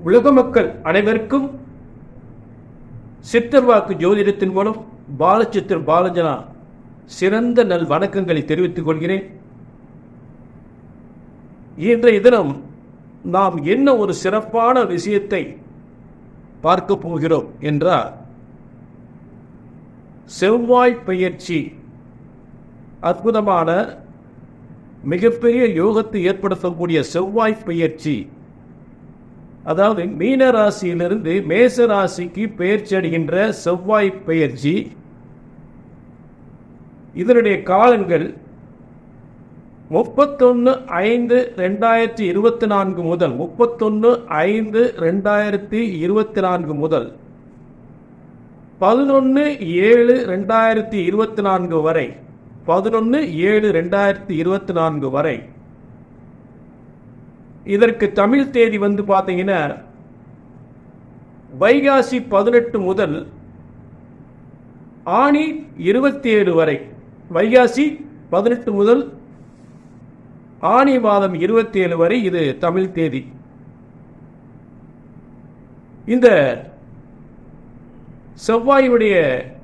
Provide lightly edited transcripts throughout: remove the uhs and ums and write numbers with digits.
உலக மக்கள் அனைவருக்கும் சித்தர் வாக்கு ஜோதிடத்தின் மூலம் பாலச்சித்தர் பாலஜனா சிறந்த நல் வணக்கங்களை தெரிவித்துக் கொள்கிறேன். இன்றைய தினம் நாம் என்ன ஒரு சிறப்பான விஷயத்தை பார்க்க போகிறோம் என்றால், செவ்வாய் பெயர்ச்சி அற்புதமான மிகப்பெரிய யோகத்தை ஏற்படுத்தக்கூடிய செவ்வாய் பெயர்ச்சி, அதாவது மீன ராசியிலிருந்து மேச ராசிக்கு பெயர்ச்சி அடைகின்ற செவ்வாய் பெயர்ச்சி, இதனுடைய காலங்கள் 31/5/2024 முதல் 31/5/2024 முதல் 11/7/2024 வரை 11/7/2024 வரை. இதற்கு தமிழ் தேதி பார்த்தீங்கன்னா வைகாசி 18 முதல் ஆனி 27 வரை. வைகாசி 18 முதல் ஆனி மாதம் 27 வரை இது தமிழ் தேதி. இந்த செவ்வாயுடைய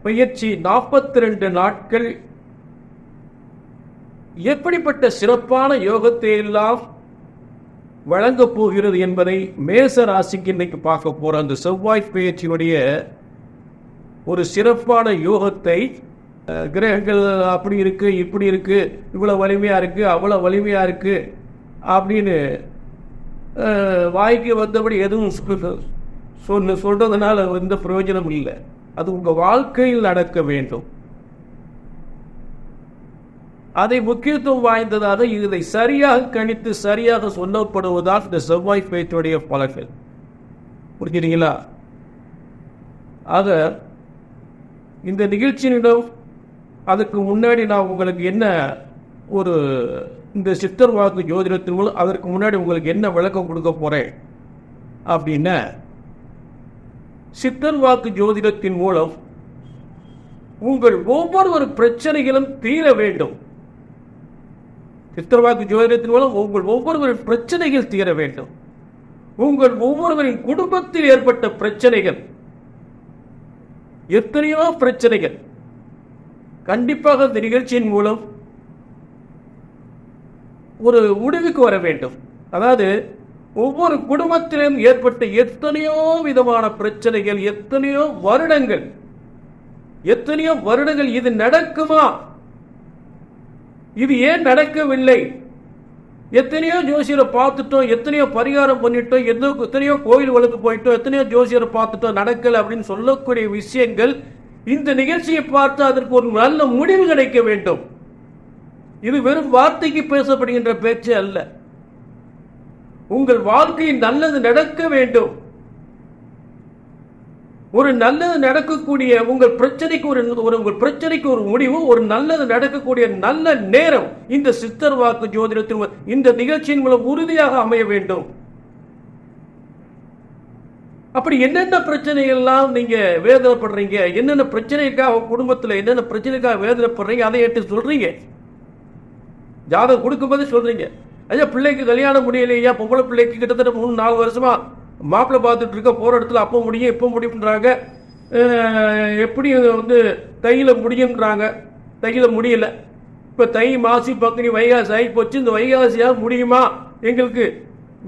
பெயர்ச்சி 42 நாட்கள் எப்படிப்பட்ட சிறப்பான யோகத்தை எல்லாம் வழங்கப் போகிறது என்பதை மேச ராசிக்கு இன்னைக்கு பார்க்க போற அந்த செவ்வாய் பெயர்ச்சியுடைய ஒரு சிறப்பான யோகத்தை, கிரகங்கள் அப்படி இருக்கு, இப்படி இருக்கு, இவ்வளவு வலிமையா இருக்கு, அவ்வளவு வலிமையா இருக்கு அப்படின்னு வாய்க்கு வந்தபடி எதுவும் சொல்றதுனால எந்த பிரயோஜனம் இல்லை. அது உங்க வாழ்க்கையில் நடக்க வேண்டும். அதை முக்கியத்துவம் வாய்ந்ததாக இதை சரியாக கணித்து சரியாக சொல்லப்படுவதால் இந்த செவ்வாய் பெயர்ச்சியுடைய பலன்கள். புரிஞ்சுறீங்களா? ஆக இந்த நிகழ்ச்சியிடம் அதுக்கு முன்னாடி நான் உங்களுக்கு என்ன ஒரு இந்த சித்தர் வாக்கு ஜோதிடத்தின் மூலம் அதற்கு முன்னாடி உங்களுக்கு என்ன விளக்கம் கொடுக்க போறேன் அப்படின்னா, சித்தர் வாக்கு ஜோதிடத்தின் மூலம் உங்கள் ஒவ்வொரு பிரச்சனைகளும் தீர வேண்டும். சித்தர் வாக்கு ஜோதிடத்தின் மூலம் உங்கள் ஒவ்வொருவரின் பிரச்சனைகள் தீர வேண்டும். உங்கள் ஒவ்வொருவரின் குடும்பத்தில் ஏற்பட்ட பிரச்சனைகள், எத்தனையோ பிரச்சனைகள் கண்டிப்பாக இந்த நிகழ்ச்சியின் மூலம் ஒரு முடிவுக்கு வர வேண்டும். அதாவது ஒவ்வொரு குடும்பத்திலும் ஏற்பட்ட எத்தனையோ விதமான பிரச்சனைகள், எத்தனையோ வருடங்கள் இது நடக்குமா, இது ஏன் நடக்கவில்லை, எத்தனையோ ஜோசியரை பார்த்துட்டோம், எத்தனையோ பரிகாரம் பண்ணிட்டோம், எத்தனையோ கோயில்களுக்கு போயிட்டோம், எத்தனையோ ஜோசியரை பார்த்துட்டோம், நடக்கல அப்படின்னு சொல்லக்கூடிய விஷயங்கள் இந்த நிகழ்ச்சியை பார்த்து அதற்கு ஒரு நல்ல முடிவு கிடைக்க வேண்டும். இது வெறும் வார்த்தைக்கு பேசப்படுகின்ற பேச்சு அல்ல. உங்கள் வாழ்க்கையில் நல்லது நடக்க வேண்டும். ஒரு நல்லது நடக்கக்கூடிய உங்கள் பிரச்சனைக்கு உங்கள் பிரச்சனைக்கு ஒரு முடிவு, ஒரு நல்லது நடக்கக்கூடிய நல்ல நேரம் இந்த சித்தர் வாக்கு ஜோதிடத்தின் இந்த நிகழ்ச்சியின் மூலம் உறுதியாக அமைய வேண்டும். அப்படி என்னென்ன பிரச்சனைகள்லாம் நீங்க வேதனைப்படுறீங்க, என்னென்ன பிரச்சனைக்காக குடும்பத்தில் என்னென்ன பிரச்சனைக்காக வேதனைப்படுறீங்க, அதை எடுத்து சொல்றீங்க. ஜாதகம் கொடுக்கும்போது சொல்றீங்க, ஐயா பிள்ளைக்கு கல்யாணம் முடியலையா, பொம்பளை பிள்ளைக்கு கிட்டத்தட்ட 3-4 வருஷமா மாப்பிள்ளை பார்த்துட்டு இருக்க, போற இடத்துல அப்போ முடியும் இப்போ முடியும்ன்றாங்க, எப்படி தையில முடியும்ன்றாங்க, தையில முடியல. இப்போ தை மாசி பங்குனி வைகாசி ஆகி போச்சு, இந்த வைகாசியா முடியுமா, எங்களுக்கு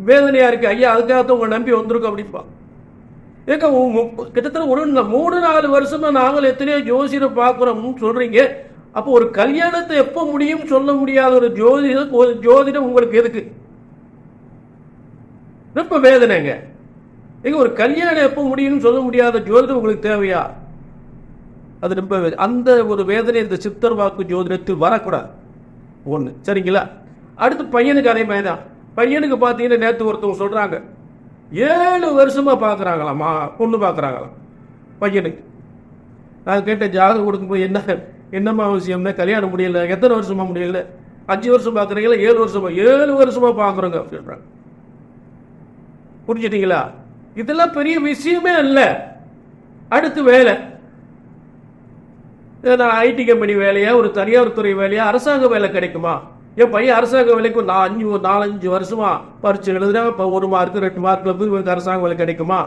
வேதனையா இருக்கு ஐயா, அதுக்காகத்தான் உங்க நம்பி வந்திருக்கோம் அப்படின்பா. ஏங்க கிட்டத்தட்ட 3-4 வருஷமா நாங்கள் எத்தனையோ ஜோசியரை பார்க்குறோம்னு சொல்றீங்க. அப்போ ஒரு கல்யாணத்தை எப்போ முடியும் சொல்ல முடியாத ஒரு ஜோதிடம் உங்களுக்கு எதுக்கு? ரொம்ப வேதனைங்க. எங்க ஒரு கல்யாணம் எப்போ முடியும்னு சொல்ல முடியாத ஜோதிடம் உங்களுக்கு தேவையா? அது ரொம்ப அந்த ஒரு வேதனை இந்த சித்தர் வாக்கு ஜோதிடத்தில் வரக்கூடாது. ஒன்று சரிங்களா? அடுத்து பையனுக்கு அதே மாதிரி தான். பையனுக்கு பார்த்தீங்கன்னா நேற்று ஒருத்தவங்க சொல்றாங்க 7 வருஷமா பார்க்குறாங்களாம், பொண்ணு பார்க்குறாங்களாம் பையனுக்கு. நான் கேட்ட ஜாதகம் கொடுக்கும்போது என்னம்மா அவசியம்னா, கல்யாணம் முடியல, எத்தனை வருஷமா முடியல, 5 வருஷம் பார்க்குறீங்களா, 7 வருஷமா பார்க்குறோங்க அப்படின்றாங்க. புரிஞ்சுட்டீங்களா? இதெல்லாம் பெரிய விஷயமே அல்ல. அடுத்து வேலை, ஐடி கம்பெனி வேலையா, ஒரு தனியார் துறை வேலையா, அரசாங்க வேலை கிடைக்குமா? என் பையன் அரசாங்க வேலைக்கு நான் 4-5 வருஷமா பரிச்சு எழுதுறேன், இப்போ 1 மார்க் 2 மார்க்கில் போய் அரசாங்க வேலை கிடைக்குமா?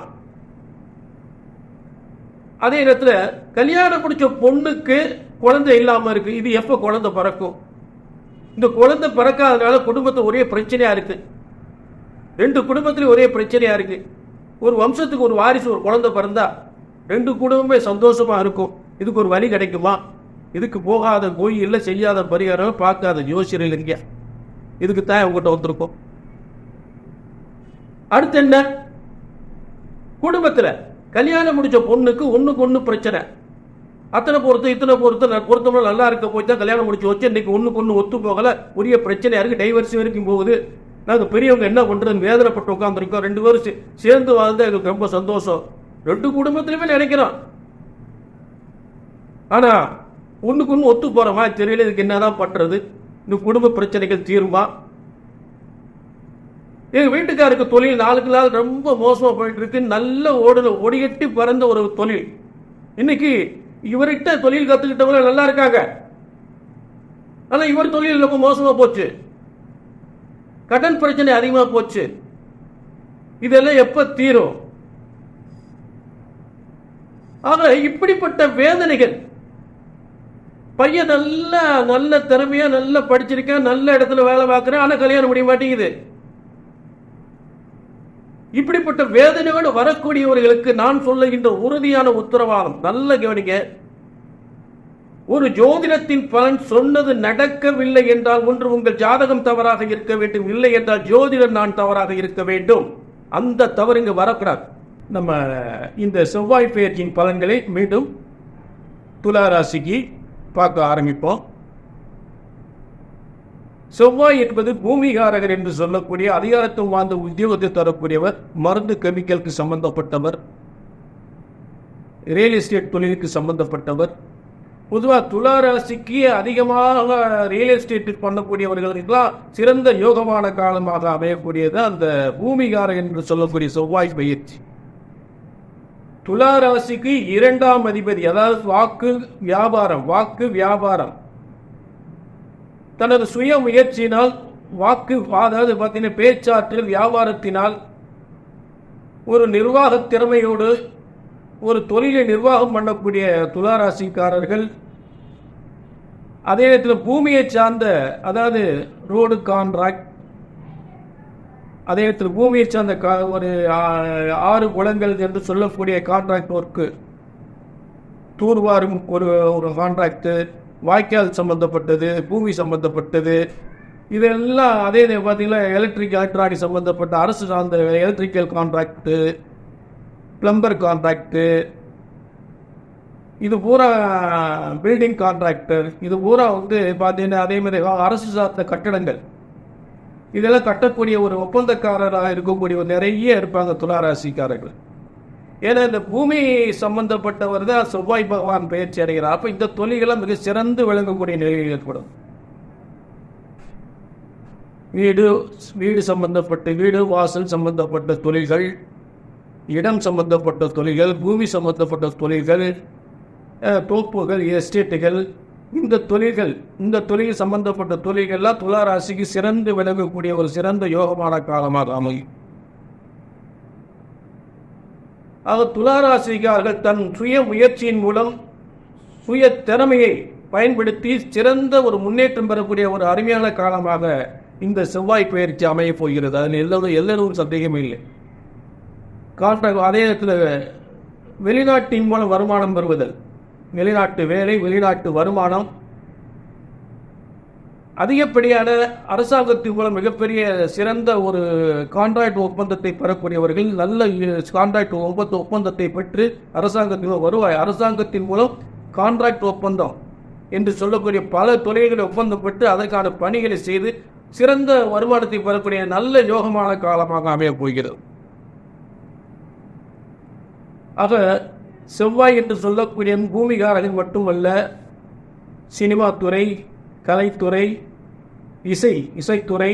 அதே நேரத்தில் கல்யாணம் முடிச்ச பொண்ணுக்கு குழந்தை இல்லாமல் இருக்கு. இது எப்போ குழந்தை பிறக்கும்? இந்த குழந்தை பிறக்காதனால குடும்பத்தை ஒரே பிரச்சனையா இருக்கு. 2 குடும்பத்திலையும் ஒரே பிரச்சனையா இருக்கு. ஒரு வம்சத்துக்கு ஒரு வாரிசு ஒரு குழந்தை பிறந்தா 2 குடும்பமே சந்தோஷமா இருக்கும். இதுக்கு ஒரு வழி கிடைக்குமா? இதுக்கு போகாத கோயில்ல செய்யாத பரிகாரம், பார்க்காத ஜோசியர் இல்லைங்க. இதுக்கு தான் உங்ககிட்ட வந்திருக்கோம். அடுத்து என்ன? குடும்பத்தில் கல்யாணம் முடிச்ச பொண்ணுக்கு ஒண்ணுக்கு ஒண்ணு பிரச்சனை. அத்தனை பொறுத்து இத்தனை பொறுத்தவரை நல்லா இருக்க போய் தான் கல்யாணம் முடிச்சு வச்சு இன்னைக்கு ஒண்ணுக்கு ஒண்ணு ஒத்து போகல, உரிய பிரச்சனையா இருக்கு, டைவர்ஸ் வரைக்கும் போகுது. நாங்கள் பெரியவங்க என்ன பண்றதுன்னு வேதனைப்பட்டு உட்காந்துருக்கோம். 2 பேரும் சேர்ந்து வாழ்ந்தா எங்களுக்கு ரொம்ப சந்தோஷம். 2 குடும்பத்திலுமே நினைக்கிறோம். ஆனா ஒண்ணுக்கு ஒண்ணு ஒத்து போற மாதிரி தெரியல. இதுக்கு என்னதான் பண்றது? இந்த குடும்ப பிரச்சனைகள் தீருமா? எங்க வீட்டுக்காருக்கு தொழில் நாளுக்கு நாள் ரொம்ப மோசமா போயிட்டு இருக்கு. நல்ல ஒடிகட்டி பறந்த ஒரு தொழில். இன்னைக்கு இவர்கிட்ட தொழில் கத்துக்கிட்டவங்க நல்லா இருக்காங்க. ஆனா இவர் தொழில் ரொம்ப மோசமா போச்சு. கடன் பிரச்சனை அதிகமா போச்சு. இதெல்லாம் எப்ப தீரும்? ஆக இப்படிப்பட்ட வேதனைகள். பையன் நல்ல திறமையா நல்லா படிச்சிருக்கேன், நல்ல இடத்துல வேலை பார்க்கிறேன், ஆனா கல்யாணம் முடிய மாட்டேங்குது. இப்படிப்பட்ட வேதனையோடு வரக்கூடியவர்களுக்கு நான் சொல்லுகின்ற உறுதியான உத்தரவாதம், நல்ல கவனிங்க. ஒரு ஜோதிடத்தின் பலன் சொன்னது நடக்கவில்லை என்றால் ஒன்று உங்கள் ஜாதகம் தவறாக இருக்க வேண்டும், இல்லை என்றால் ஜோதிடர் நான் தவறாக இருக்க வேண்டும். அந்த தவறு இங்கு வரக்கூடாது. நம்ம இந்த செவ்வாய் பெயர்ச்சியின் பலன்களை மீண்டும் துலா ராசிக்கு பார்க்க ஆரம்பிப்போம். செவ்வாய் என்பது பூமிகாரகர் என்று சொல்லக்கூடிய அதிகாரத்துவம் வாழ்ந்த உத்தியோகத்தை தரக்கூடியவர், மருந்து கெமிக்கலுக்கு சம்பந்தப்பட்டவர், ரியல் எஸ்டேட் தொழிலுக்கு சம்பந்தப்பட்டவர். பொதுவாக துலா ராசிக்கு அதிகமாக ரியல் எஸ்டேட் பண்ணக்கூடியவர்களுக்கெல்லாம் சிறந்த யோகமான காலமாக அமையக்கூடியது அந்த பூமிகாரகர் என்று சொல்லக்கூடிய செவ்வாய் பயிற்சி. துலா ராசிக்கு 2ஆம் அதிபதி, அதாவது வாக்கு வியாபாரம். தனது சுய முயற்சியினால் அதாவது பார்த்தீங்கன்னா பேச்சாற்றல், வியாபாரத்தினால் ஒரு நிர்வாக திறமையோடு ஒரு தொழிலை நிர்வாகம் பண்ணக்கூடிய துளாராசிக்காரர்கள், அதே நேரத்தில் பூமியை சார்ந்த, அதாவது ரோடு கான்ட்ராக்ட், அதே நேரத்தில் பூமியை சார்ந்த ஒரு 6 குளங்கள் என்று சொல்லக்கூடிய கான்ட்ராக்ட் ஒர்க்கு, தூர்வாரும் ஒரு கான்ட்ராக்டு, வாய்க்கால் சம்பந்தப்பட்டது, பூமி சம்பந்தப்பட்டது, இதெல்லாம். அதே பார்த்தீங்கன்னா எலக்ட்ரானிக் சம்பந்தப்பட்ட அரசு சார்ந்த எலக்ட்ரிக்கல் கான்ட்ராக்டு, பிளம்பர் கான்ட்ராக்டு, இது பூரா பில்டிங் கான்ட்ராக்டர், இது பூரா பார்த்தீங்கன்னா அதே மாதிரி அரசு சார்ந்த கட்டடங்கள், இதெல்லாம் கட்டக்கூடிய ஒரு ஒப்பந்தக்காரராக இருக்கக்கூடிய நிறைய இருப்பாங்க துளாராசிக்காரர்கள். ஏன்னா இந்த பூமி சம்பந்தப்பட்டவர் தான் செவ்வாய் பகவான் பயிற்சி அடைகிறார். அப்ப இந்த தொழில்களாம் மிக சிறந்து விளங்கக்கூடிய நிலையில் ஏற்படும். வீடு சம்பந்தப்பட்ட வீடு வாசல் சம்பந்தப்பட்ட தொழில்கள், இடம் சம்பந்தப்பட்ட தொழில்கள், பூமி சம்பந்தப்பட்ட தொழில்கள், தோப்புகள், எஸ்டேட்டுகள், இந்த தொழில் சம்பந்தப்பட்ட தொழில்கள்லாம் துளாராசிக்கு சிறந்து விளங்கக்கூடிய ஒரு சிறந்த யோகமான காலமாக அமையும். ஆக துளாராசிக்காரர்கள் தன் சுய முயற்சியின் மூலம் சுய திறமையை பயன்படுத்தி சிறந்த ஒரு முன்னேற்றம் பெறக்கூடிய ஒரு அருமையான காலமாக இந்த செவ்வாய் பயிற்சி அமைய போகிறது. அதில் எல்லோரும் சந்தேகமே இல்லை. அதே நேரத்தில் வெளிநாட்டின் மூலம் வருமானம் பெறுவதல், வெளிநாட்டு வேலை, வெளிநாட்டு வருமானம், அதிகப்படியான அரசாங்கத்தின் மூலம் மிகப்பெரிய சிறந்த ஒரு கான்ட்ராக்ட் ஒப்பந்தத்தை பெறக்கூடியவர்கள், நல்ல கான்ட்ராக்ட் ஒப்பந்தத்தை பெற்று அரசாங்கத்தின் வருவாய், அரசாங்கத்தின் மூலம் கான்ட்ராக்ட் ஒப்பந்தம் என்று சொல்லக்கூடிய பல தொழில்களை ஒப்பந்தம் பெற்று அதற்கான பணிகளை செய்து சிறந்த வருமானத்தை பெறக்கூடிய நல்ல யோகமான காலமாக அமையப் போகிறது. ஆக செவ்வாய் என்று சொல்லக்கூடிய பூமிகாரர்கள் மட்டுமல்ல, சினிமா துறை, கலைத்துறை, இசைத்துறை,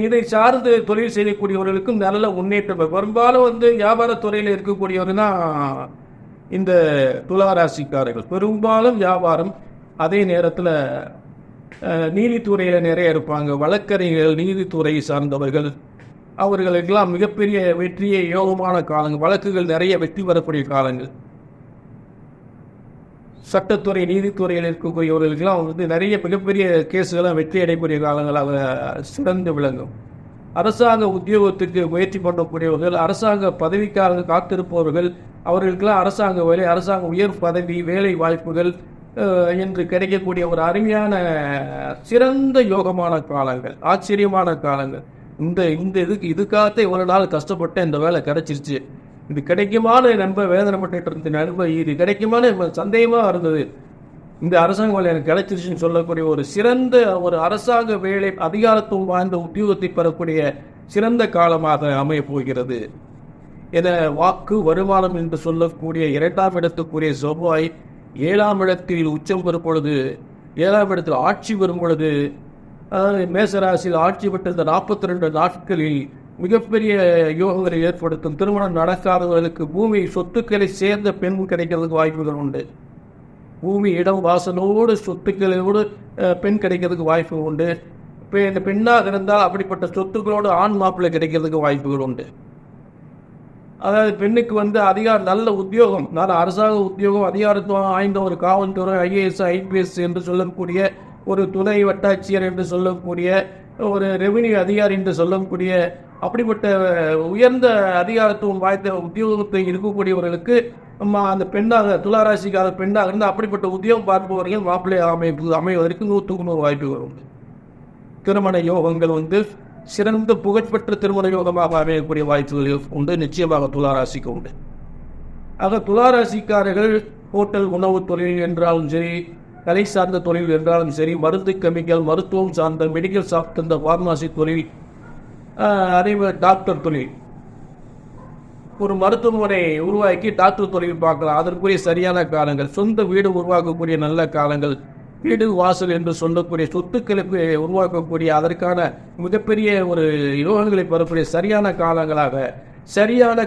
இதை சார்ந்து தொழில் செய்யக்கூடியவர்களுக்கும் நல்ல முன்னேற்றம். பெரும்பாலும் வியாபாரத்துறையில் இருக்கக்கூடியவர்கள் தான் இந்த துளாராசிக்காரர்கள். பெரும்பாலும் வியாபாரம், அதே நேரத்தில் நீதித்துறையில் நிறைய இருப்பாங்க, வழக்கறிஞர்கள், நீதித்துறை சார்ந்தவர்கள், அவர்களுக்கெல்லாம் மிகப்பெரிய வெற்றியை யோகமான காலங்கள், வழக்குகள் நிறைய வெற்றி பெறக்கூடிய காலங்கள். சட்டத்துறை நீதித்துறையில் இருக்கக்கூடியவர்களுக்கெல்லாம் வந்து நிறைய மிகப்பெரிய கேஸுகளாக வெற்றி அடையக்கூடிய காலங்களாக சிறந்து விளங்கும். அரசாங்க உத்தியோகத்துக்கு முயற்சி பண்ணக்கூடியவர்கள், அரசாங்க பதவிக்காக காத்திருப்பவர்கள், அவர்களுக்கெல்லாம் அரசாங்க வேலை, அரசாங்க உயர் பதவி, வேலை வாய்ப்புகள் என்று கிடைக்கக்கூடிய ஒரு அருமையான சிறந்த யோகமான காலங்கள், ஆச்சரியமான காலங்கள். இந்த இதுக்காகத்தான் இவ்வளோ நாள் கஷ்டப்பட்ட இந்த வேலை கிடைச்சிருச்சு, இது கிடைக்குமான நம்ப வேதனைப்பட்டு இருந்த நண்ப, இது கிடைக்குமான சந்தேகமாக இருந்தது, இந்த அரசாங்க வேலை எனக்கு கிடைச்சிருச்சுன்னு சொல்லக்கூடிய ஒரு சிறந்த ஒரு அரசாங்க வேலை, அதிகாரத்துவம் வாய்ந்த உத்தியோகத்தை பெறக்கூடிய சிறந்த காலமாக அமைய போகிறது. என வாக்கு வருமானம் என்று சொல்லக்கூடிய 2ஆம் இடத்துக்குரிய செவ்வாய் 7ஆம் இடத்தில் உச்சம் பெறும் பொழுது, 7ஆம் இடத்தில் ஆட்சி வரும் பொழுது, அதாவது மேசராசியில் ஆட்சி பெற்ற 42 நாட்களில் மிகப்பெரிய யோகங்களை ஏற்படுத்தும். திருமணம் நடக்காதவர்களுக்கு பூமி சொத்துக்களை சேர்ந்த பெண் கிடைக்கிறதுக்கு வாய்ப்புகள் உண்டு. பூமி இடம் வாசலோடு சொத்துக்களோடு பெண் கிடைக்கிறதுக்கு வாய்ப்பு உண்டு. இப்போ இந்த பெண்ணாக இருந்தால் அப்படிப்பட்ட சொத்துக்களோடு ஆண் மாப்பிள்ளை கிடைக்கிறதுக்கு வாய்ப்புகள் உண்டு. அதாவது பெண்ணுக்கு வந்து நல்ல உத்தியோகம், நல்ல அரசாங்க உத்தியோகம், அதிகாரத்துவம் வாய்ந்த ஒரு காவல்துறை, IAS, IPS என்று சொல்லக்கூடிய ஒரு துணை வட்டாட்சியர் என்று சொல்லக்கூடிய ஒரு ரெவென்யூ அதிகாரி என்று சொல்லக்கூடிய அப்படிப்பட்ட உயர்ந்த அதிகாரத்துவம் வாய்ந்த உத்தியோகத்தை இருக்கக்கூடியவர்களுக்கு அந்த பெண்ணாக, துளாராசிக்கார பெண்ணாக இருந்தால் அப்படிப்பட்ட உத்தியோகம் பார்ப்பவர்கள் மாப்பிள்ளை அமைவதற்கு 100% வாய்ப்புகள் உண்டு. திருமண யோகங்கள் வந்து சிறந்த புகழ்பெற்ற திருமண யோகமாக அமையக்கூடிய வாய்ப்புகள் உண்டு, நிச்சயமாக துளாராசிக்கு உண்டு. ஆக துளாராசிக்காரர்கள் ஹோட்டல், உணவு தொழில் என்றாலும் சரி, கலை சார்ந்த தொழில் என்றாலும் சரி, மருந்து, கெமிக்கல், மருத்துவம் சார்ந்த மெடிக்கல் ஷாப் சார்ந்த ஃபார்மசி தொழில், அதேமாதிரி டாக்டர் தொழில், ஒரு மருத்துவமனை உருவாக்கி டாக்டர் தொழில் பார்க்கலாம், அதற்குரிய சரியான காலங்கள். சொந்த வீடு உருவாக்கக்கூடிய நல்ல காலங்கள், வீடு வாசல் என்று சொல்லக்கூடிய சொத்துக்களுக்கு உருவாக்கக்கூடிய அதற்கான மிகப்பெரிய ஒரு யோகங்களை பெறக்கூடிய சரியான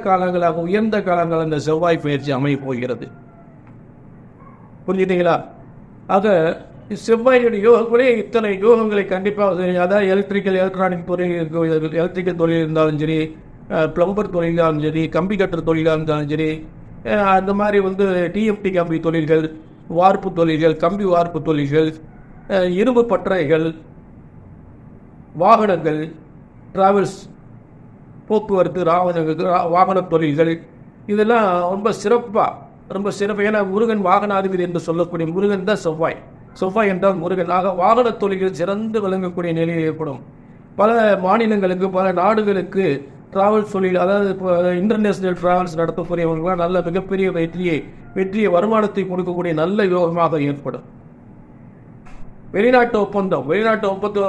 காலங்களாக உயர்ந்த காலங்கள் அந்த செவ்வாய் பயிற்சி அமைய போகிறது. புரிஞ்சுட்டீங்களா? ஆக செவ்வாயுடைய யோகங்களே இத்தனை யோகங்களை கண்டிப்பாக, அதாவது எலக்ட்ரிக்கல், எலக்ட்ரானிக் தொழில், எலக்ட்ரிக்கல் தொழில் இருந்தாலும் சரி, பிளம்பர் தொழிலாலும் சரி, கம்பி கட்டுற தொழிலாக இருந்தாலும் சரி, அந்த மாதிரி வந்து TFT கம்பி தொழில்கள், வார்ப்பு தொழில்கள், கம்பி வார்ப்பு தொழில்கள், இரும்பு பட்டறைகள், வாகனங்கள், டிராவல்ஸ், போக்குவரத்து, வாகன தொழில்கள், இதெல்லாம் ரொம்ப சிறப்பு. ஏன்னா முருகன் வாகனாதிபதி என்று சொல்லக்கூடிய முருகன் தான் செவ்வாய் என்றால் முருகன். ஆக வாகன தொழில்கள் சிறந்து விளங்கக்கூடிய நிலையில் ஏற்படும். பல மாநிலங்களுக்கு, பல நாடுகளுக்கு டிராவல்ஸ் தொழில், அதாவது இன்டர்நேஷனல் டிராவல்ஸ் நடத்தக்கூடியவர்களாம் நல்ல மிகப்பெரிய வெற்றியை வருமானத்தை கொடுக்கக்கூடிய நல்ல யோகமாக ஏற்படும். வெளிநாட்டு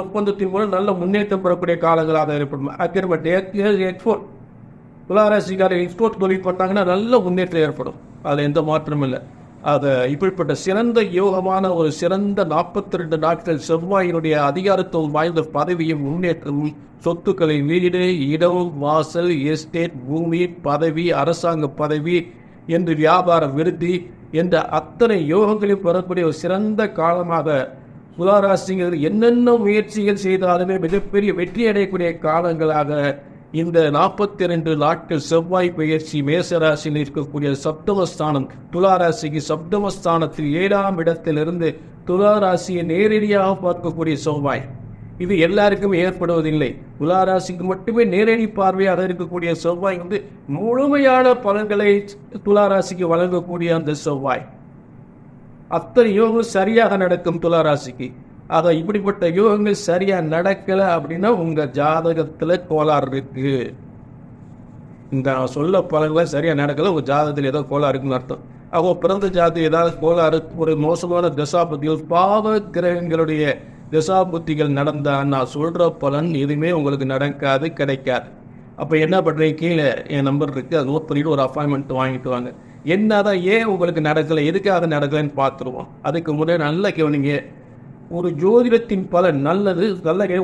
ஒப்பந்தத்தின் மூலம் நல்ல முன்னேற்றம் பெறக்கூடிய காலங்களாக ஏற்படும். அக்ரிமெண்ட், எக்ஸ்போர்ட், துளாராசிக்காரர் எக்ஸ்போர்ட் தொழில் பண்ணாங்கன்னா நல்ல முன்னேற்றம் ஏற்படும், அதில் எந்த மாற்றமும் இல்லை. இப்படிப்பட்ட சிறந்த யோகமான ஒரு சிறந்த 42 நாட்கள் செவ்வாயினுடைய அதிகாரத்துவம் வாய்ந்த பதவியும் முன்னேற்றமும், சொத்துக்களை, வீடு, இடம், வாசல், எஸ்டேட், பூமி, பதவி, அரசாங்க பதவி என்று வியாபார விருத்தி என்ற அத்தனை யோகங்களையும் பெறக்கூடிய ஒரு சிறந்த காலமாக துளாராசிகள் என்னென்ன முயற்சிகள் செய்தாலுமே மிகப்பெரிய வெற்றி அடையக்கூடிய காலங்களாக இந்த 42 நாட்கள் செவ்வாய் பயிற்சி மேசராசியில் இருக்கக்கூடிய சப்தமஸ்தானம், துளாராசிக்கு சப்தமஸ்தானத்தில் 7ஆம் இடத்திலிருந்து துளாராசியை நேரடியாக பார்க்கக்கூடிய செவ்வாய், இது எல்லாருக்கும் ஏற்படுவதில்லை. துளாராசிக்கு மட்டுமே நேரடி பார்வையாக இருக்கக்கூடிய செவ்வாய் வந்து முழுமையான பலன்களை துளாராசிக்கு வழங்கக்கூடிய அந்த செவ்வாய், அத்தனை யோகம் சரியாக நடக்கும் துளாராசிக்கு. ஆக இப்படிப்பட்ட யோகங்கள் சரியா நடக்கல அப்படின்னா உங்க ஜாதகத்துல கோளாறு இருக்கு. இந்த சொல்ல பலன்களை சரியா நடக்கல, உங்க ஜாதகத்தில் ஏதோ கோளாறு இருக்குன்னு அர்த்தம். ஆக பிறந்த ஜாதகம் ஏதாவது கோளாறு, ஒரு மோசமான தசாபுத்திகள், பாவ கிரகங்களுடைய தசாபுத்திகள் நடந்தா நான் சொல்ற பலன் எதுவுமே உங்களுக்கு நடக்காது, கிடைக்காது. அப்ப என்ன பண்றீங்க, கீழே என் நம்பர் இருக்கு, அது நோட் பண்ணிட்டு ஒரு அப்பாயின்மெண்ட் வாங்கிட்டு வாங்க. என்னதான் ஏன் உங்களுக்கு நடக்கல, எதுக்காக நடக்கலன்னு பார்த்துருவோம். அதுக்கு முன்னாடி நல்ல கவனிங்க. ஒரு ஜோதிடத்தின் பலன் நல்லது,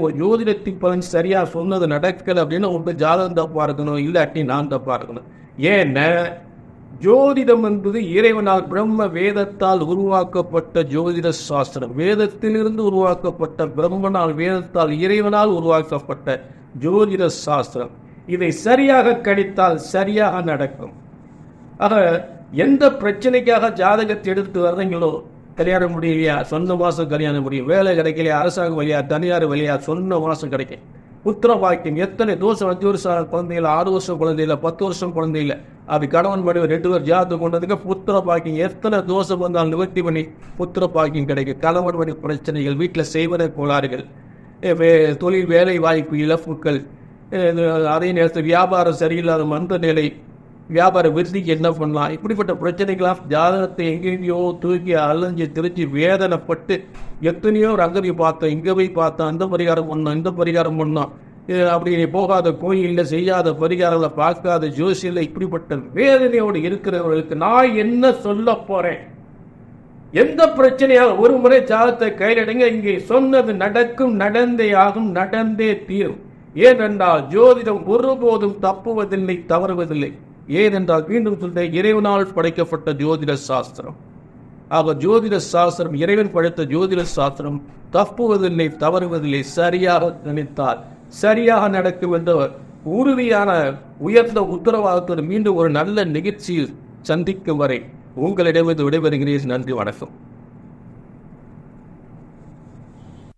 ஒரு ஜோதிடத்தின் பலன் சரியா சொன்னது நடக்கல அப்படின்னா உங்க ஜாதகம் தப்பா இருக்கணும், இல்லாட்டி நான் தப்பா இருக்கணும். ஏன்னா ஜோதிடம் என்பது இறைவனால் பிரம்ம வேதத்தால் உருவாக்கப்பட்ட ஜோதிட சாஸ்திரம். வேதத்திலிருந்து உருவாக்கப்பட்ட பிரம்மனால் வேதத்தால் இறைவனால் உருவாக்கப்பட்ட ஜோதிட சாஸ்திரம். இதை சரியாக கணித்தால் சரியாக நடக்கும். ஆக எந்த பிரச்சனைக்காக ஜாதகத்தை எடுத்து வர்றீங்களோ, கல்யாணம் முடியலையா, சொன்ன மாதம் கல்யாணம் முடியும், வேலை கிடைக்கலையா, அரசாங்க வழியா, தனியார் வழியா, சொன்ன மாதம் கிடைக்கும், புத்திர பாக்கியம், எத்தனை தோசம் 5 வருஷம் குழந்தைகள், 6 வருஷம் குழந்தையில, 10 வருஷம் குழந்தையில, அப்படி கணவன் மனைவி 2 பேர் ஜாதகம் கொண்டதுக்கு புத்திர பாக்கியம், எத்தனை தோசம் வந்தால் நிவர்த்தி பண்ணி புத்திர பாக்கியம் கிடைக்கும். கணவன் மனைவி பிரச்சனைகள், வீட்டில் செய்வன கோளாறுகள், தொழில் வேலை வாய்ப்பு இழப்புகள், அதே நேரத்தில் வியாபாரம் சரியில்லாத மந்த நிலை, வியாபார விருத்திக்கு என்ன பண்ணலாம், இப்படிப்பட்ட பிரச்சனைகளாம் ஜாதகத்தை எங்கெங்கேயோ தூக்கி அலைஞ்சு திருச்சி வேதனைப்பட்டு எத்தனையோ ரங்கவி பார்த்தோம், இங்கே போய் பார்த்தோம், அந்த பரிகாரம் பண்ணோம், இந்த பரிகாரம் பண்ணோம், அப்படி போகாத கோயிலில் செய்யாத பரிகாரங்களை பார்க்காத ஜோசியில், இப்படிப்பட்ட வேதனையோடு இருக்கிறவர்களுக்கு நான் என்ன சொல்ல போறேன்? எந்த பிரச்சனையாக ஒரு முறை ஜாதகத்தை கையிலடைங்க, இங்கே சொன்னது நடக்கும், நடந்தே ஆகும், நடந்தே தீரும். ஏனென்றால் ஜோதிடம் ஒருபோதும் தப்புவதில்லை, தவறுவதில்லை. ஏனென்றால் மீண்டும் சொல்ல, இறைவனால் படைக்கப்பட்ட ஜோதிட சாஸ்திரம். ஆக ஜோதிட சாஸ்திரம், இறைவன் படைத்த ஜோதிட சாஸ்திரம் தப்புவதில்லை, தவறுவதில்லை. சரியாக நினைத்தால் சரியாக நடக்கும் என்ற உறுதியான உயர்ந்த உத்தரவாதத்தோடு மீண்டும் ஒரு நல்ல நிகழ்ச்சியில் சந்திக்கும் வரை உங்களிடமிருந்து விடைபெறுகிறேன். நன்றி, வணக்கம்.